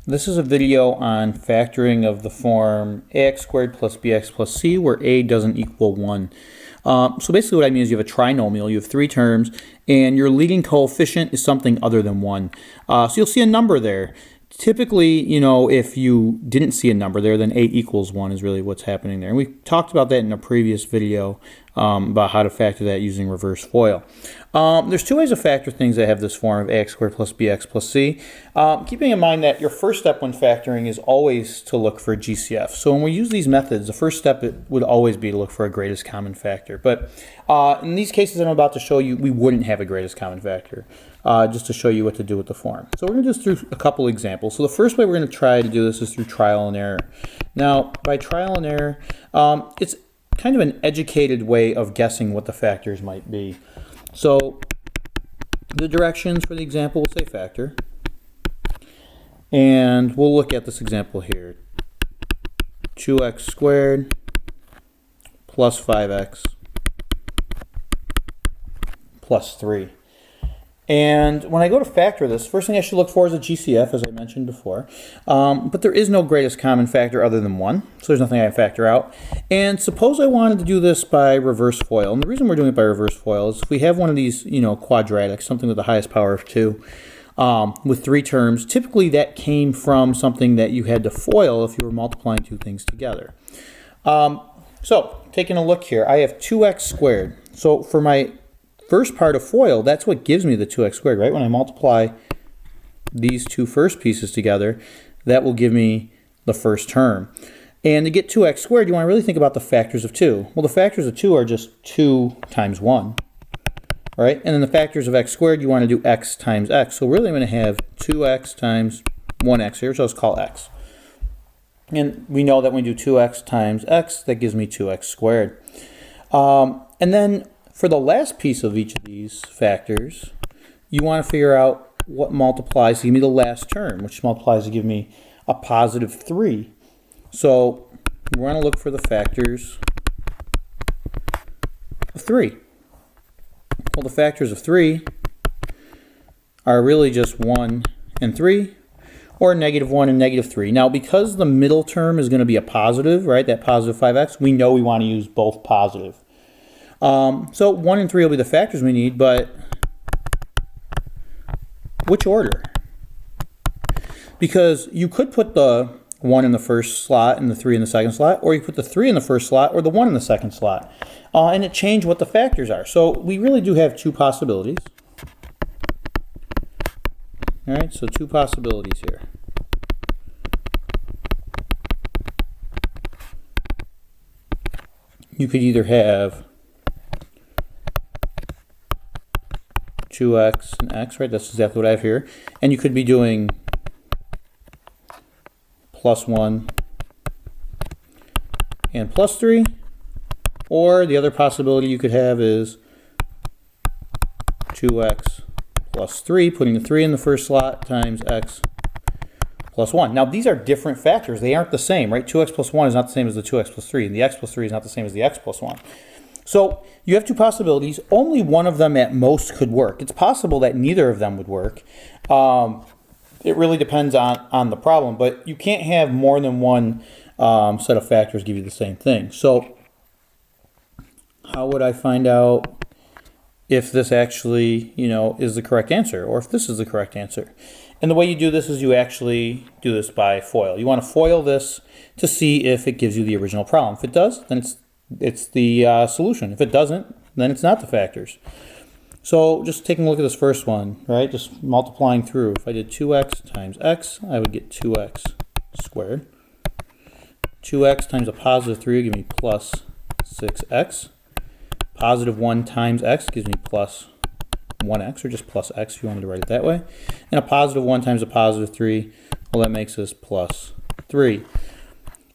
This is a video on factoring of the form ax squared plus bx plus c, where a doesn't equal 1. So basically what I mean is you have a trinomial, you have three terms, and your leading coefficient is something other than 1. So you'll see a number there. Typically, if you didn't see a number there, then a equals 1 is really what's happening there. And we talked about that in a previous video about how to factor that using reverse FOIL. There's two ways to factor things that have this form of ax squared plus bx plus c. Keeping in mind that your first step when factoring is always to look for GCF. So when we use these methods, the first step would always be to look for a greatest common factor. But in these cases I'm about to show you, we wouldn't have a greatest common factor, just to show you what to do with the form. So we're going to just do a couple examples. So the first way we're going to try to do this is through trial and error. Now, by trial and error, it's kind of an educated way of guessing what the factors might be. So the directions for the example will say factor, and we'll look at this example here. 2x squared plus 5x plus 3. And when I go to factor this, first thing I should look for is a GCF, as I mentioned before. But there is no greatest common factor other than 1, so there's nothing I can factor out. And suppose I wanted to do this by reverse FOIL. And the reason we're doing it by reverse FOIL is if we have one of these, quadratics, something with the highest power of 2, with 3 terms, typically that came from something that you had to FOIL if you were multiplying two things together. So taking a look here, I have 2x squared. So for my first part of FOIL, that's what gives me the 2x squared, right? When I multiply these two first pieces together, that will give me the first term. And to get 2x squared, you want to really think about the factors of 2. Well, the factors of 2 are just 2 times 1, right? And then the factors of x squared, you want to do x times x. So really I'm going to have 2x times 1x here, so let's call x. And we know that when we do 2x times x, that gives me 2x squared. And then for the last piece of each of these factors, you want to figure out what multiplies to give me the last term, which multiplies to give me a positive 3. So we want to look for the factors of 3. Well, the factors of 3 are really just 1 and 3, or negative 1 and negative 3. Now, because the middle term is going to be a positive, right, that positive 5x, we know we want to use both positive. So 1 and 3 will be the factors we need, but which order? Because you could put the 1 in the first slot and the 3 in the second slot, or you put the 3 in the first slot or the 1 in the second slot, and it changed what the factors are. So we really do have two possibilities. All right, so two possibilities here. You could either have 2x and x, right? That's exactly what I have here. And you could be doing plus 1 and plus 3. Or the other possibility you could have is 2x plus 3, putting the 3 in the first slot, times x plus 1. Now, these are different factors. They aren't the same, right? 2x plus 1 is not the same as the 2x plus 3, and the x plus 3 is not the same as the x plus 1. So you have two possibilities. Only one of them at most could work. It's possible that neither of them would work. It really depends on the problem, but you can't have more than one set of factors give you the same thing. So how would I find out if this actually, is the correct answer, or if this is the correct answer? And the way you do this is you actually do this by FOIL. You want to FOIL this to see if it gives you the original problem. If it does, then it's the solution. If it doesn't, then it's not the factors. So just taking a look at this first one, right? Just multiplying through. If I did 2x times x, I would get 2x squared. 2x times a positive 3 would give me plus 6x. Positive 1 times x gives me plus 1x, or just plus x if you want me to write it that way. And a positive 1 times a positive 3, well, that makes us plus 3.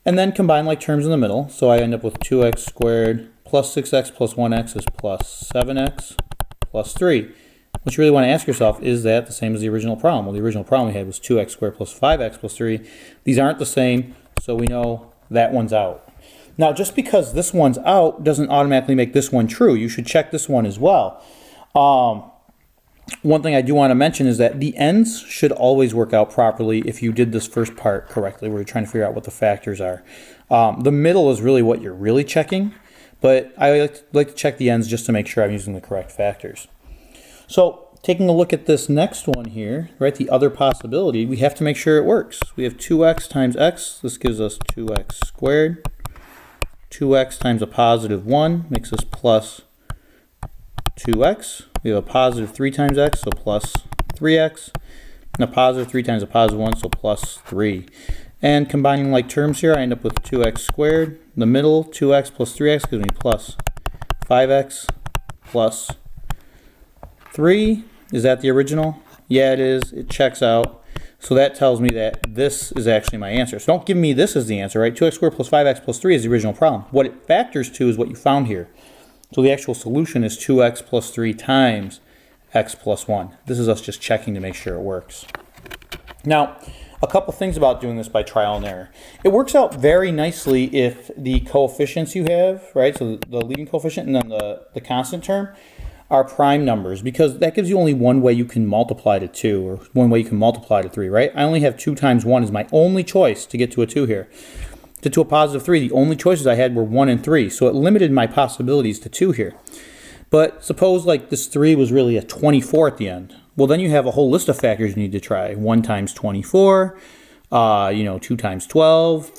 And then combine like terms in the middle. So I end up with 2x squared plus 6x plus 1x is plus 7x plus 3. What you really want to ask yourself, is that the same as the original problem? Well, the original problem we had was 2x squared plus 5x plus 3. These aren't the same, so we know that one's out. Now, just because this one's out doesn't automatically make this one true. You should check this one as well. one thing I do want to mention is that the ends should always work out properly if you did this first part correctly, where you're trying to figure out what the factors are. The middle is really what you're really checking, but I like to check the ends just to make sure I'm using the correct factors. So taking a look at this next one here, right, the other possibility, we have to make sure it works. We have 2x times x. This gives us 2x squared. 2x times a positive 1 makes us plus 2x. We have a positive 3 times x, so plus 3x. And a positive 3 times a positive 1, so plus 3. And combining like terms here, I end up with 2x squared. In the middle, 2x plus 3x gives me plus 5x plus 3. Is that the original? Yeah, it is. It checks out. So that tells me that this is actually my answer. So don't give me this as the answer, right? 2x squared plus 5x plus 3 is the original problem. What it factors to is what you found here. So the actual solution is 2x plus 3 times x plus 1. This is us just checking to make sure it works. Now, a couple things about doing this by trial and error. It works out very nicely if the coefficients you have, right, so the leading coefficient and then the constant term are prime numbers, because that gives you only one way you can multiply to 2, or one way you can multiply to 3, right? I only have 2 times 1 is my only choice to get to a 2 here. To get to a positive 3, the only choices I had were 1 and 3, so it limited my possibilities to 2 here. But suppose like this 3 was really a 24 at the end. Well, then you have a whole list of factors you need to try. 1 times 24, 2 times 12,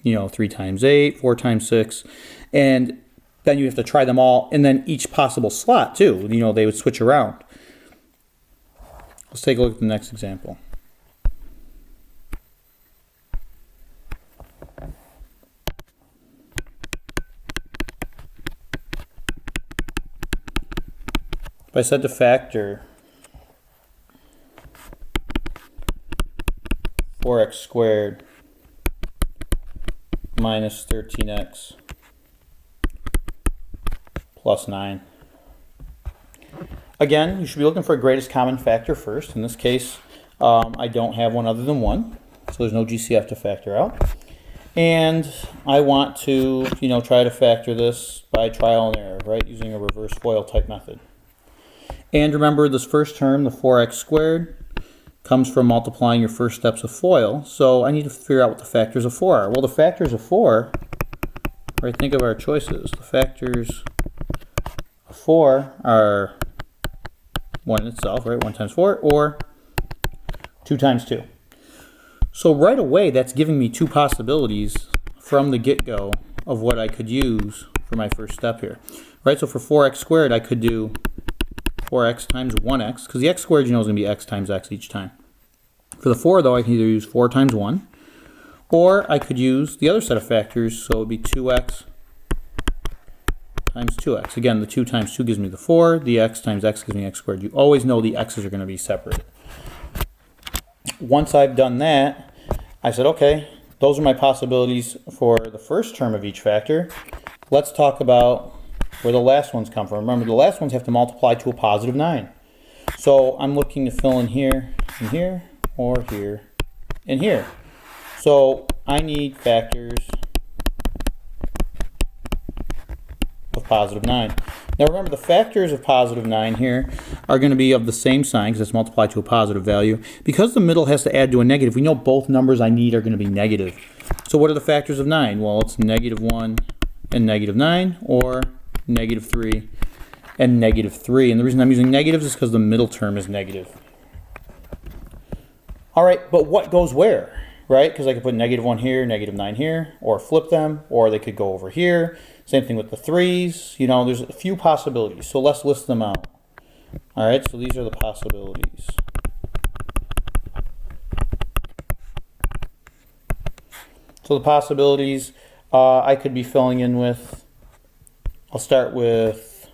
3 times 8, 4 times 6, and then you have to try them all, and then each possible slot too. They would switch around. Let's take a look at the next example. If I said to factor 4x squared minus 13x plus 9. Again, you should be looking for a greatest common factor first. In this case, I don't have one other than 1, so there's no GCF to factor out. And I want to, try to factor this by trial and error, right, using a reverse FOIL type method. And remember, this first term, the 4x squared, comes from multiplying your first steps of FOIL. So I need to figure out what the factors of 4 are. Well, the factors of 4, right, think of our choices. The factors of 4 are 1 in itself, right, 1 times 4, or 2 times 2. So right away, that's giving me 2 possibilities from the get-go of what I could use for my first step here. Right, so for 4x squared, I could do 4x times 1x, because the x squared, is going to be x times x each time. For the 4, though, I can either use 4 times 1, or I could use the other set of factors, so it would be 2x times 2x. Again, the 2 times 2 gives me the 4, the x times x gives me x squared. You always know the x's are going to be separated. Once I've done that, I said, okay, those are my possibilities for the first term of each factor. Let's talk about where the last ones come from. Remember, the last ones have to multiply to a positive 9. So I'm looking to fill in here, and here, or here, and here. So I need factors of positive 9. Now remember, the factors of positive 9 here are going to be of the same sign, because it's multiplied to a positive value. Because the middle has to add to a negative, we know both numbers I need are going to be negative. So what are the factors of 9? Well, it's negative 1 and negative 9, or negative 3 and negative 3. And the reason I'm using negatives is because the middle term is negative. All right, but what goes where, right? Because I could put negative 1 here, negative 9 here, or flip them, or they could go over here. Same thing with the 3's. There's a few possibilities. So let's list them out. All right, so these are the possibilities. So the possibilities I could be filling in with, I'll start with,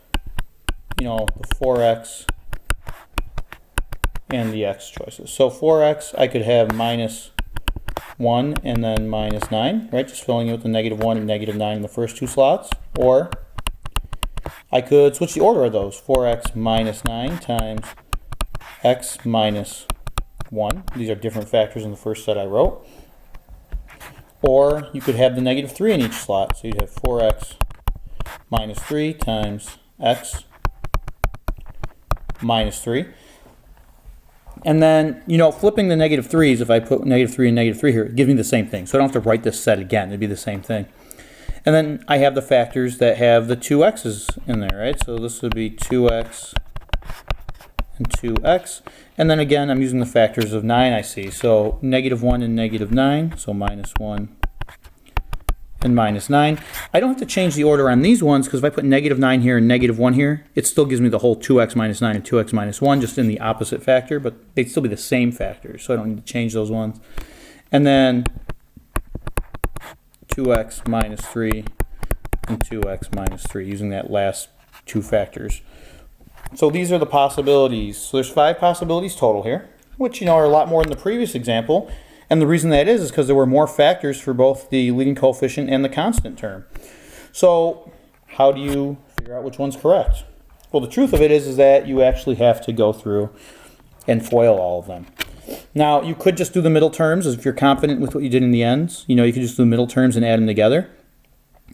the 4x and the x choices. So 4x, I could have minus 1 and then minus 9, right? Just filling in with the negative 1 and negative 9 in the first 2 slots. Or I could switch the order of those. 4x minus 9 times x minus 1. These are different factors in the first set I wrote. Or you could have the negative 3 in each slot. So you'd have 4x minus 3 times x minus 3. And then, flipping the -3s, if I put -3 and -3 here, it gives me the same thing. So I don't have to write this set again. It'd be the same thing. And then I have the factors that have the 2x's in there, right? So this would be 2x and 2x. And then again, I'm using the factors of 9, I see. So -1 and -9, so -1 and -9. I don't have to change the order on these ones, because if I put -9 here and -1 here, it still gives me the whole 2x minus 9 and 2x minus 1, just in the opposite factor, but they'd still be the same factors, so I don't need to change those ones. And then 2x minus 3 and 2x minus 3, using that last two factors. So these are the possibilities. So there's 5 possibilities total here, which are a lot more than the previous example. And the reason that is because there were more factors for both the leading coefficient and the constant term. So how do you figure out which one's correct? Well, the truth of it is that you actually have to go through and FOIL all of them. Now, you could just do the middle terms if you're confident with what you did in the ends. You could just do the middle terms and add them together.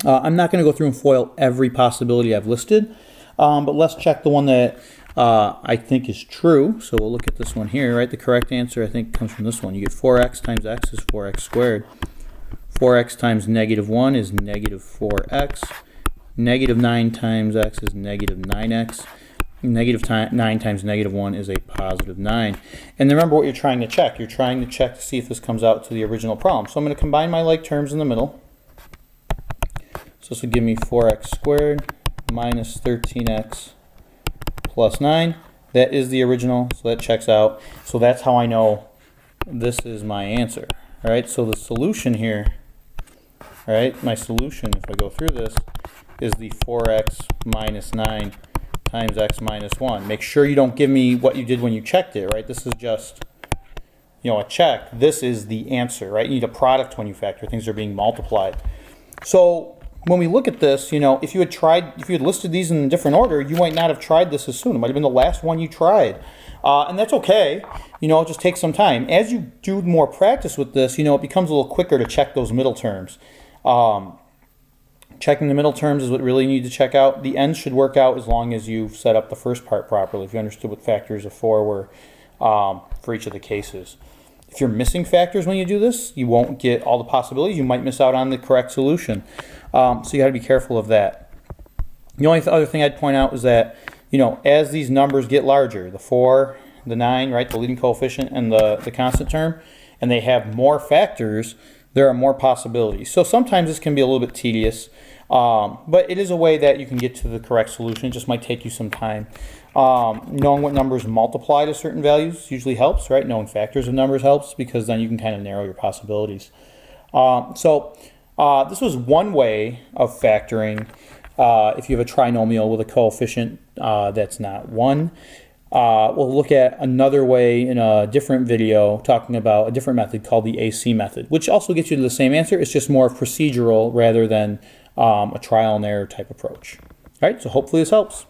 I'm not going to go through and FOIL every possibility I've listed, but let's check the one that I think is true. So we'll look at this one here, right? The correct answer, I think, comes from this one. You get 4x times x is 4x squared. 4x times -1 is -4x. -9 times x is -9x. -9 times -1 is a +9. And remember what you're trying to check. You're trying to check to see if this comes out to the original problem. So I'm going to combine my like terms in the middle. So this will give me 4x squared minus 13x plus 9. That is the original, so that checks out. So that's how I know this is my answer. All right, so the solution here, all right, my solution, if I go through this, is the 4x minus 9 times x minus 1. Make sure you don't give me what you did when you checked it, right? This is just, a check. This is the answer, right? You need a product when you factor. Things are being multiplied. So when we look at this, if you had listed these in a different order, you might not have tried this as soon. It might have been the last one you tried. And that's okay. It just takes some time. As you do more practice with this, it becomes a little quicker to check those middle terms. Checking the middle terms is what really you need to check out. The ends should work out as long as you've set up the first part properly, if you understood what factors of 4 were for each of the cases. If you're missing factors when you do this, you won't get all the possibilities. You might miss out on the correct solution. So you got to be careful of that. The only other thing I'd point out is that, as these numbers get larger, the 4, the 9, right, the leading coefficient and the constant term, and they have more factors, there are more possibilities. So sometimes this can be a little bit tedious, but it is a way that you can get to the correct solution. It just might take you some time. Knowing what numbers multiply to certain values usually helps, right? Knowing factors of numbers helps, because then you can kind of narrow your possibilities. This was one way of factoring if you have a trinomial with a coefficient that's not 1. We'll look at another way in a different video talking about a different method called the AC method, which also gets you to the same answer. It's just more procedural rather than a trial and error type approach. All right, so hopefully this helps.